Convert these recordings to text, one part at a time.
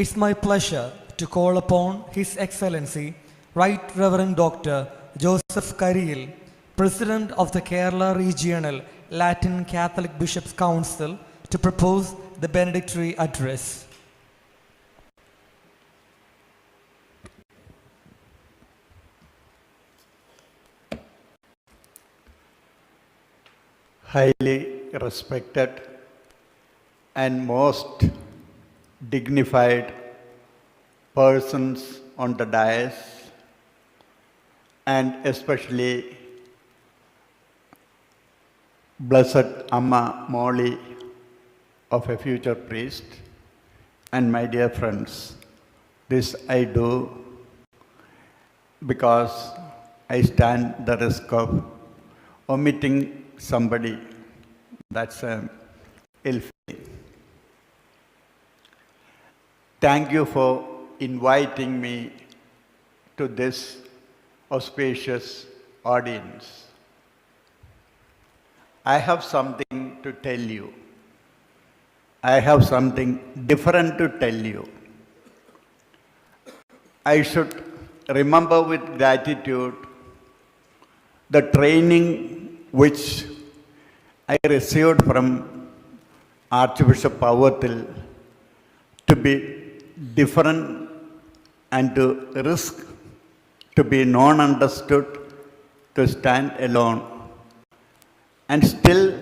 It's my pleasure to call upon His Excellency, Right Reverend Dr. Joseph Kariyil, President of the Kerala Regional Latin Catholic Bishops' Council, to propose the benedictory address. Highly respected and most dignified persons on the dais, and especially Blessed Amma Molly of a future priest, and my dear friends, this I do because I stand the risk of omitting somebody. That's ill feeling. Thank you for inviting me to this auspicious audience. I have something to tell you. I have something different to tell you. I should remember with gratitude the training which I received from Archbishop Pavathil to be different and to risk to be non-understood, to stand alone. And still,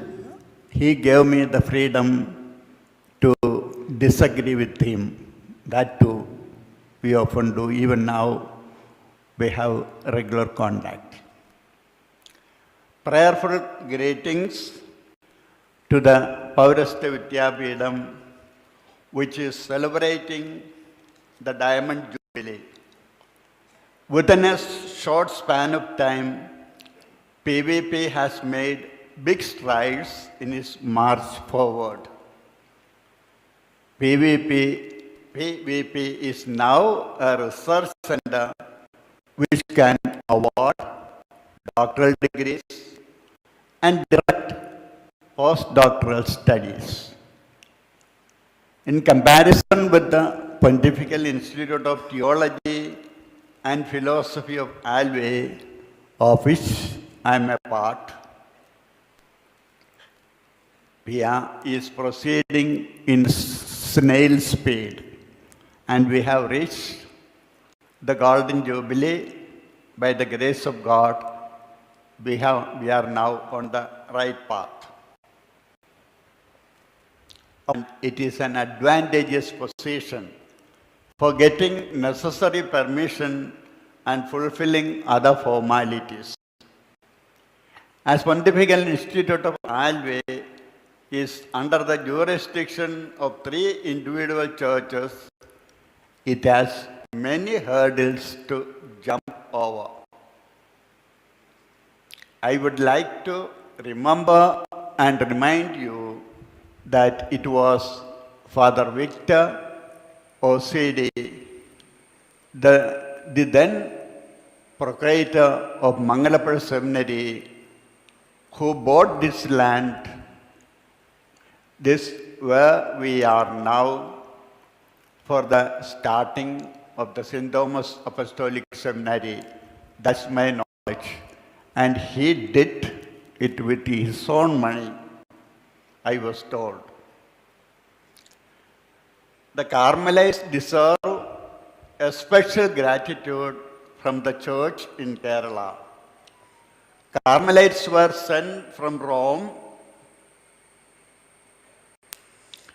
he gave me the freedom to disagree with him. That too, we often do. Even now, we have regular contact. Prayerful greetings to the Paurastya Vidyapitham, which is celebrating the Diamond Jubilee. Within a short span of time, PVP has made big strides in its march forward. PVP is now a research center which can award doctoral degrees and direct postdoctoral studies. In comparison with the Pontifical Institute of Theology and Philosophy of Alve, of which I am a part, PIA is proceeding in snail speed, and we have reached the Golden Jubilee. By the grace of God, we are now on the right path. And it is an advantageous position for getting necessary permission and fulfilling other formalities. As Pontifical Institute of Alve is under the jurisdiction of 3 individual churches, it has many hurdles to jump over. I would like to remember and remind you that it was Father Victor OCD, the then proprietor of Mangalapur Seminary, who bought this land, this where we are now, for the starting of the St. Thomas Apostolic Seminary. That's my knowledge. And he did it with his own money, I was told. The Carmelites deserve a special gratitude from the church in Kerala. Carmelites were sent from Rome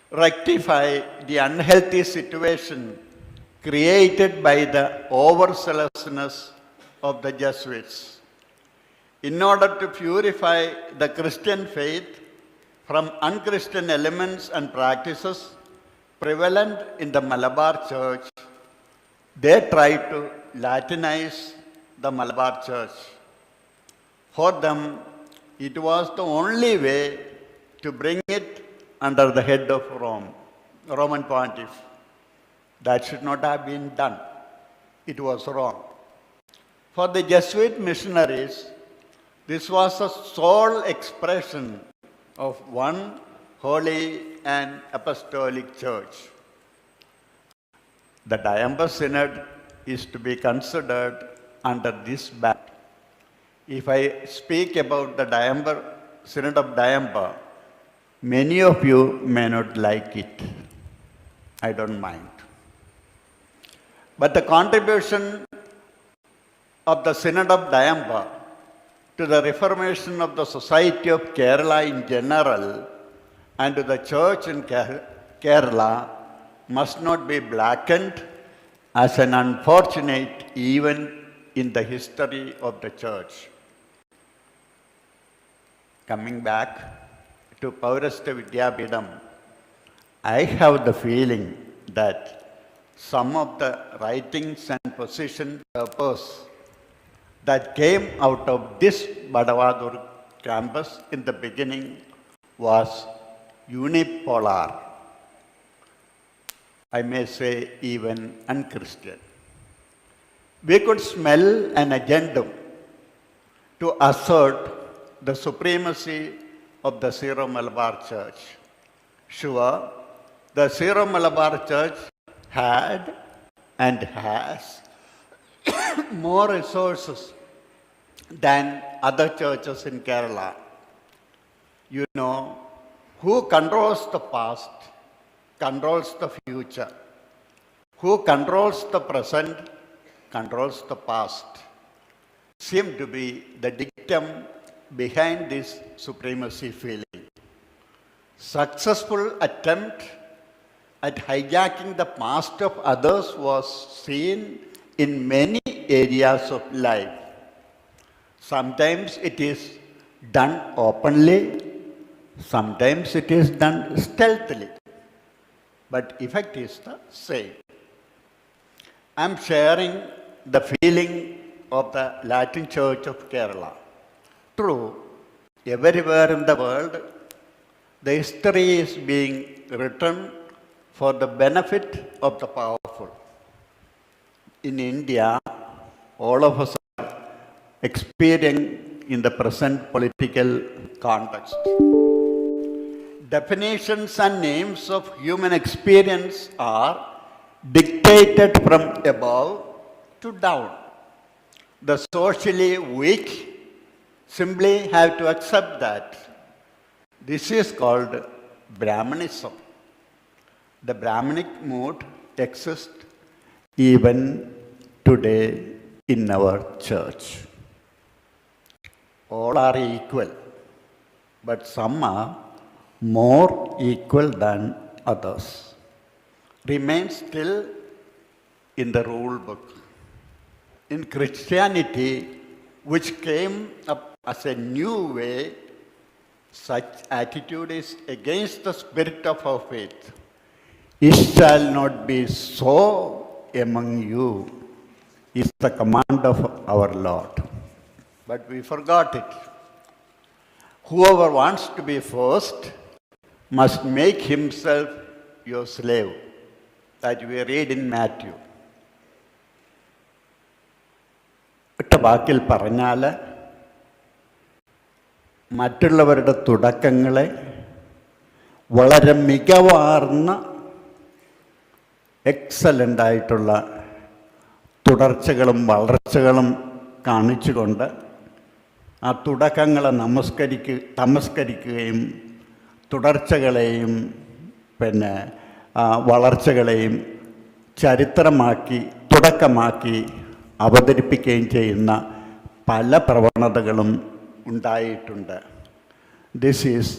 to rectify the unhealthy situation created by the overzealousness of the Jesuits, in order to purify the Christian faith from unchristian elements and practices prevalent in the Malabar Church. They tried to Latinize the Malabar Church. For them, it was the only way to bring it under the head of Rome, Roman Pontiff. That should not have been done. It was wrong. For the Jesuit missionaries, this was a sole expression of one holy and apostolic church. The Diamber Synod is to be considered under this ban. If I speak about the Synod of Diamber, many of you may not like it. I don't mind. But the contribution of the Synod of Diamber to the reformation of the society of Kerala in general and to the church in Kerala must not be blackened as an unfortunate event in the history of the church. Coming back to Paurastya Vidyapitham, I have the feeling that some of the writings and position papers that came out of this Badavadur campus in the beginning was unipolar. I may say even unchristian. We could smell an agenda to assert the supremacy of the Syro-Malabar Church. Sure, the Syro-Malabar Church had and has more resources than other churches in Kerala. You know, who controls the past controls the future. Who controls the present controls the past. Seem to be the dictum behind this supremacy feeling. Successful attempt at hijacking the past of others was seen in many areas of life. Sometimes it is done openly, sometimes it is done stealthily, but effect is the same. I am sharing the feeling of the Latin Church of Kerala. True, everywhere in the world, the history is being written for the benefit of the powerful. In India, all of us are experiencing in the present political context. Definitions and names of human experience are dictated from above to down. The socially weak simply have to accept that. This is called Brahmanism. The Brahmanic mood exists even today in our church. All are equal, but some are more equal than others. Remain still in the rule book. In Christianity, which came up as a new way, such attitude is against the spirit of our faith. It shall not be so among you, is the command of our Lord. But we forgot it. Whoever wants to be first must make himself your slave. That we read in Matthew. ഒറ്റ വാക്കിൽ പറഞ്ഞാൽ മറ്റുള്ളവരുടെ തുടക്കങ്ങളെ വളരെ മികവാർന്ന എക്സലൻ്റായിട്ടുള്ള തുടർച്ചകളും വളർച്ചകളും കാണിച്ചുകൊണ്ട് ആ തുടക്കങ്ങളെ നമസ്കരിക്കുകയും തുടർച്ചകളെയും വളർച്ചകളെയും ചരിത്രമാക്കി തുടക്കമാക്കി അവതരിപ്പിക്കുകയും ചെയ്യുന്ന പല പ്രവണതകളും ഉണ്ടായിട്ടുണ്ട്. This is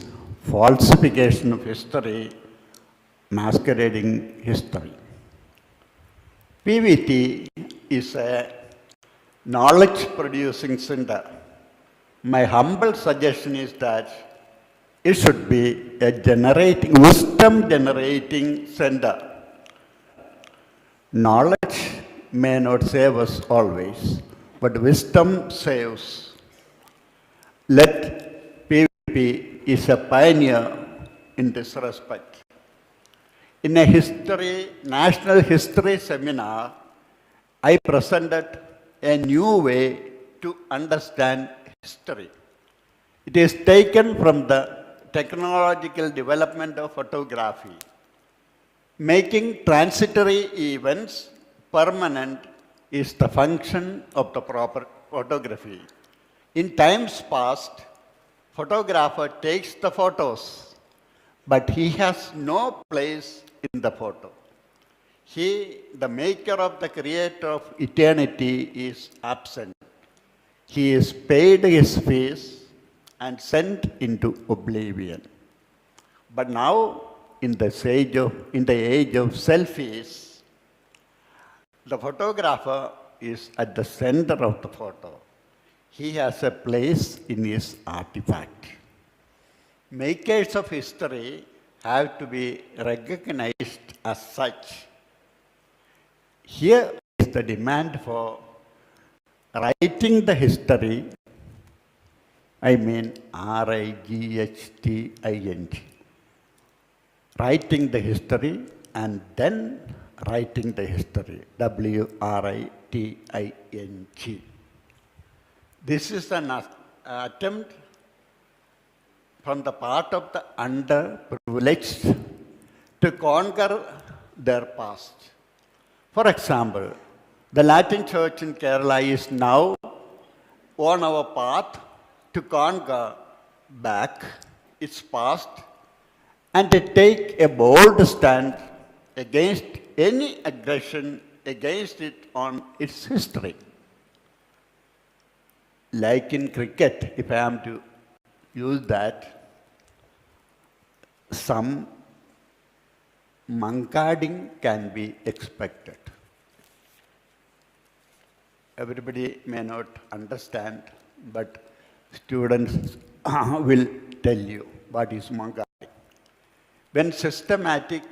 falsification of history, masquerading history. PVT is a knowledge-producing center. My humble suggestion is that it should be a wisdom-generating center. Knowledge may not save us always, but wisdom saves. Let PVP is a pioneer in this respect. In a national history seminar, I presented a new way to understand history. It is taken from the technological development of photography. Making transitory events permanent is the function of the proper photography. In times past, photographer takes the photos, but he has no place in the photo. He, the maker of the creator of eternity, is absent. He is paid his fees and sent into oblivion. But now, in the age of selfies, the photographer is at the center of the photo. He has a place in his artifact. Makers of history have to be recognized as such. Here is the demand for writing the history, I mean RIGHTING. Writing the history and then writing the history, WRITING. This is an attempt from the part of the underprivileged to conquer their past. For example, the Latin Church in Kerala is now on our path to conquer back its past and to take a bold stand against any aggression against it on its history. Like in cricket, if I am to use that, some mankading can be expected. Everybody may not understand, but students will tell you what is mankading. When systematic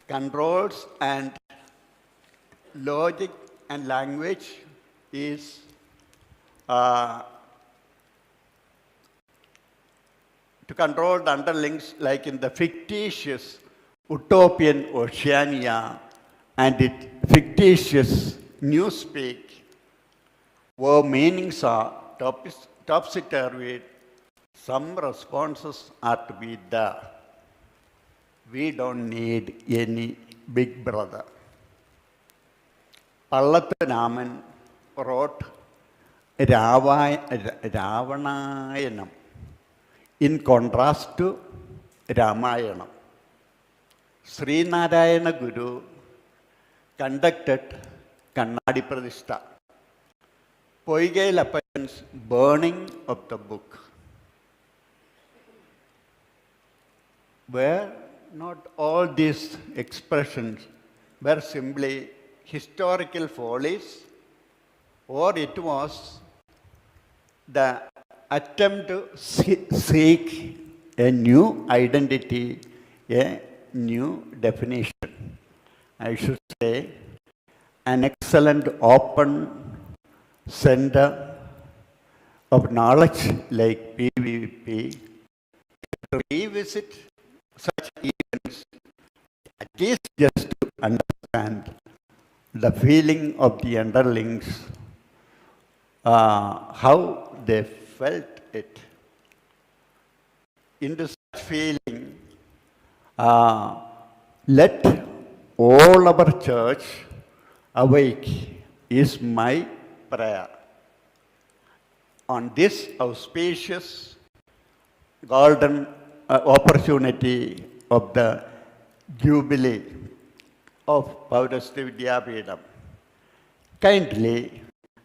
controls and logic and language is to control the underlings, like in the fictitious utopian Oceania and its fictitious newspeak, where meanings are topsy-turvy, some responses are to be there. We don't need any big brother. Pallatanaman wrote Ravanayanam in contrast to Ramayanam. Srinarayana Guru conducted Kannadi Pradishta, Poigai Lappan's burning of the book, where not all these expressions were simply historical follies, or it was the attempt to seek a new identity, a new definition. I should say, an excellent open center of knowledge like PVP to revisit such events, at least just to understand the feeling of the underlings, how they felt it. Into such feeling, let all our church awake is my prayer. On this auspicious golden opportunity of the Jubilee of Paurastya Vidyapitham, kindly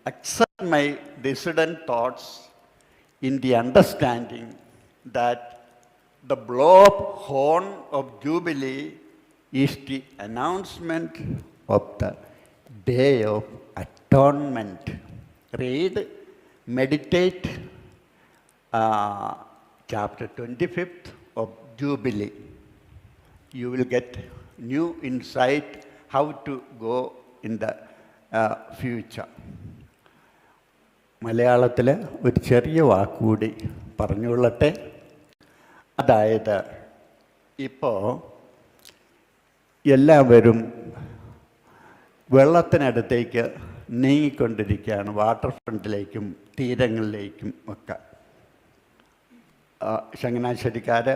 accept my dissident thoughts in the understanding that the blow-up horn of Jubilee is the announcement of the Day of Atonement. Read, meditate chapter 25th of Jubilee. You will get new insight how to go in the future. മലയാളത്തിൽ ഒരു ചെറിയ വാക്കുകൂടി പറഞ്ഞുകൊള്ളട്ടെ. അതായത് ഇപ്പോൾ എല്ലാവരും വെള്ളത്തിനടുത്തേക്ക് നീങ്ങിക്കൊണ്ടിരിക്കുകയാണ്, water ഫ്രണ്ടിലേക്കും തീരങ്ങളിലേക്കും ഒക്കെ. ചങ്ങനാശ്ശേരിക്കാർ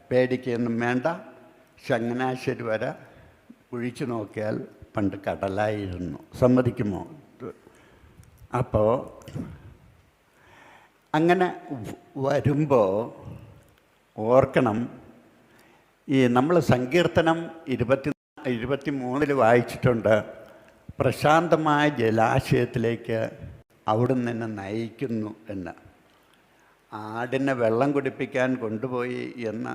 പേടിക്കൊന്നും വേണ്ട, ചങ്ങനാശ്ശേരി വരെ കുഴിച്ചു നോക്കിയാൽ പണ്ട് കടലായിരുന്നു. സമ്മതിക്കുമോ? അപ്പോൾ അങ്ങനെ വരുമ്പോൾ ഓർക്കണം, ഈ നമ്മൾ സങ്കീർത്തനം 23 വായിച്ചിട്ടുണ്ട്, പ്രശാന്തമായ ജലാശയത്തിലേക്ക് അവിടുന്ന് എന്നെ നയിക്കുന്നു എന്ന്. ആടിനെ വെള്ളം കുടിപ്പിക്കാൻ കൊണ്ടുപോയി എന്ന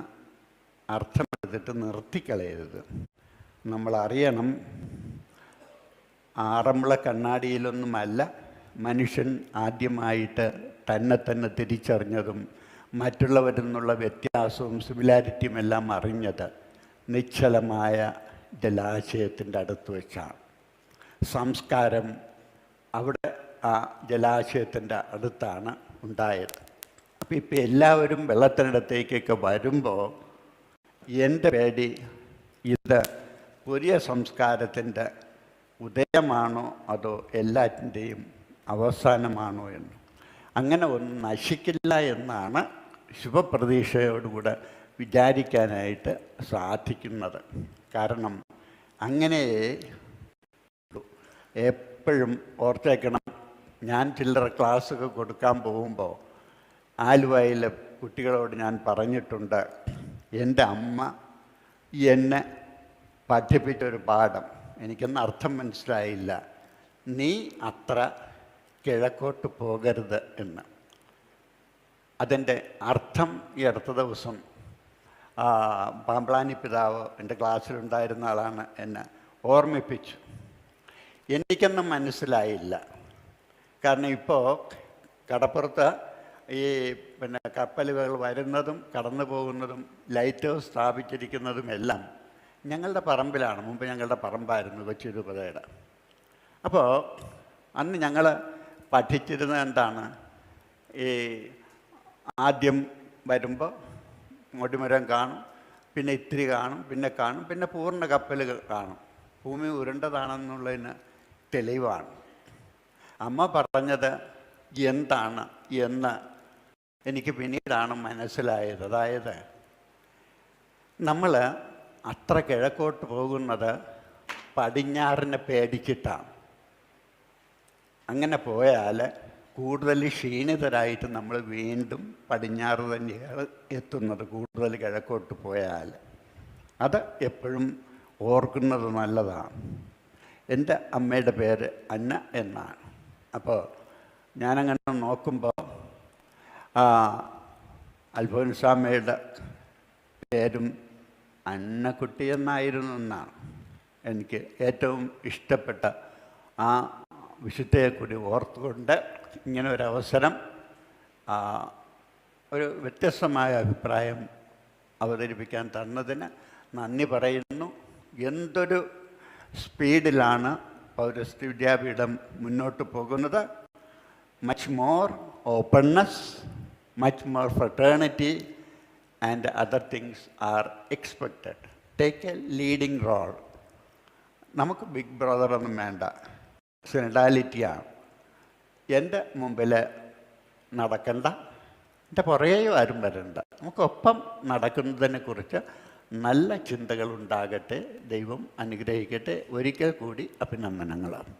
അർത്ഥമെടുത്തിട്ട് നിർത്തിക്കളയരുത്. നമ്മളറിയണം, ആറന്മുള കണ്ണാടിയിലൊന്നുമല്ല മനുഷ്യൻ ആദ്യമായിട്ട് തന്നെ തിരിച്ചറിഞ്ഞതും മറ്റുള്ളവരിൽ നിന്നുള്ള വ്യത്യാസവും സിമിലാരിറ്റിയും എല്ലാം അറിഞ്ഞത് നിശ്ചലമായ ജലാശയത്തിൻ്റെ അടുത്ത് വെച്ചാണ്. സംസ്കാരം അവിടെ ആ ജലാശയത്തിൻ്റെ അടുത്താണ് ഉണ്ടായത്. അപ്പോൾ ഇപ്പോൾ എല്ലാവരും വെള്ളത്തിനടുത്തേക്കൊക്കെ വരുമ്പോൾ എൻ്റെ പേടി ഇത് പുതിയ സംസ്കാരത്തിൻ്റെ ഉദയമാണോ അതോ എല്ലാറ്റിൻ്റെയും അവസാനമാണോ എന്ന്. അങ്ങനെ ഒന്നും നശിക്കില്ല എന്നാണ് ശുഭപ്രതീക്ഷയോടുകൂടെ വിചാരിക്കാനായിട്ട് സാധിക്കുന്നത്. കാരണം അങ്ങനെ എപ്പോഴും ഓർത്തേക്കണം. ഞാൻ ചില്ലറ ക്ലാസ്സൊക്കെ കൊടുക്കാൻ പോകുമ്പോൾ ആലുവയിലെ കുട്ടികളോട് ഞാൻ പറഞ്ഞിട്ടുണ്ട്, എൻ്റെ അമ്മ എന്നെ പഠിപ്പിച്ചൊരു പാഠം, എനിക്കൊന്നും അർത്ഥം മനസ്സിലായില്ല, നീ അത്ര കിഴക്കോട്ട് പോകരുത് എന്ന്. അതിൻ്റെ അർത്ഥം ഈ അടുത്ത ദിവസം പാമ്പ്ളാനി പിതാവ് എൻ്റെ ക്ലാസ്സിലുണ്ടായിരുന്ന ആളാണ് എന്നെ ഓർമ്മിപ്പിച്ചു. എനിക്കൊന്നും മനസ്സിലായില്ല. കാരണം ഇപ്പോൾ കടപ്പുറത്ത് ഈ കപ്പലുകൾ വരുന്നതും കടന്നു പോകുന്നതും ലൈറ്റ് ഹൗസ് സ്ഥാപിച്ചിരിക്കുന്നതും എല്ലാം ഞങ്ങളുടെ പറമ്പിലാണ്. മുമ്പ് ഞങ്ങളുടെ പറമ്പായിരുന്നു കൊച്ചിരൂപതയുടെ. അപ്പോൾ അന്ന് ഞങ്ങൾ പഠിച്ചിരുന്നത് എന്താണ്, ഈ ആദ്യം വരുമ്പോൾ മുടിമരം കാണും, പിന്നെ ഇത്തിരി കാണും, പിന്നെ പൂർണ്ണ കപ്പലുകൾ കാണും. ഭൂമി ഉരുണ്ടതാണെന്നുള്ളതിന് തെളിവാണ്. അമ്മ പറഞ്ഞത് എന്താണ് എന്ന് എനിക്ക് പിന്നീടാണ് മനസ്സിലായത്. അതായത് നമ്മൾ അത്ര കിഴക്കോട്ട് പോകുന്നത് പടിഞ്ഞാറിനെ പേടിച്ചിട്ടാണ്. അങ്ങനെ പോയാൽ കൂടുതൽ ക്ഷീണിതരായിട്ട് നമ്മൾ വീണ്ടും പടിഞ്ഞാറ് തന്നെയാണ് എത്തുന്നത്, കൂടുതൽ കിഴക്കോട്ട് പോയാൽ. അത് എപ്പോഴും ഓർക്കുന്നത് നല്ലതാണ്. എൻ്റെ അമ്മയുടെ പേര് അന്ന എന്നാണ്. അപ്പോൾ ഞാനങ്ങനെ നോക്കുമ്പോൾ അൽഫോൻസാമ്മയുടെ പേരും അന്നക്കുട്ടി എന്നായിരുന്നു എന്നാണ് എനിക്ക് ഏറ്റവും ഇഷ്ടപ്പെട്ട ആ വിശുദ്ധയെ കൂടി ഓർത്തുകൊണ്ട് ഇങ്ങനെ ഒരവസരം, ഒരു വ്യത്യസ്തമായ അഭിപ്രായം അവതരിപ്പിക്കാൻ തന്നതിന് നന്ദി പറയുന്നു. എന്തൊരു സ്പീഡിലാണ് പൗരസ്ത്യ വിദ്യാപീഠം മുന്നോട്ട് പോകുന്നത്. Much more openness, much more fraternity and other things are expected. Take a leading role. നമുക്ക് ബിഗ് ബ്രദറൊന്നും വേണ്ട, സിനഡാലിറ്റിയാണ്. എൻ്റെ മുമ്പിൽ നടക്കണ്ട, എൻ്റെ പുറകെയും ആരും വരണ്ട. നമുക്കൊപ്പം നടക്കുന്നതിനെക്കുറിച്ച് നല്ല ചിന്തകളുണ്ടാകട്ടെ. ദൈവം അനുഗ്രഹിക്കട്ടെ. ഒരിക്കൽ കൂടി അഭിനന്ദനങ്ങളാണ്.